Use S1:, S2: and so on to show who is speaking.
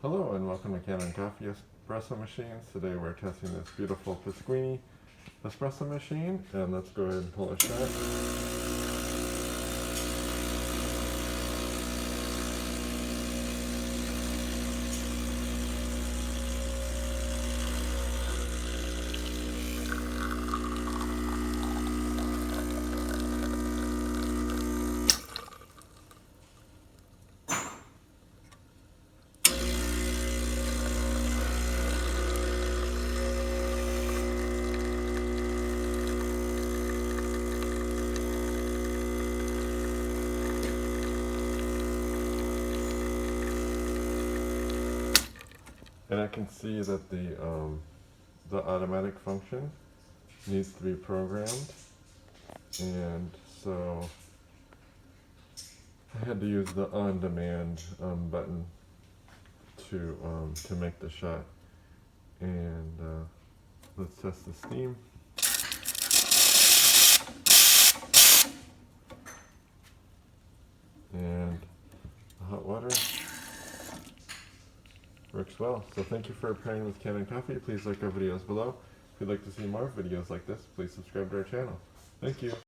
S1: Hello and welcome to Canon Coffee Espresso Machines. Today we're testing this beautiful Pasquini espresso machine, and let's go ahead and pull a shot. And I can see that the automatic function needs to be programmed, and so I had to use the on-demand button to make the shot. And let's test the steam. And the hot water works well. So thank you for pairing with Canon Coffee. Please like our videos below. If you'd like to see more videos like this, please subscribe to our channel. Thank you.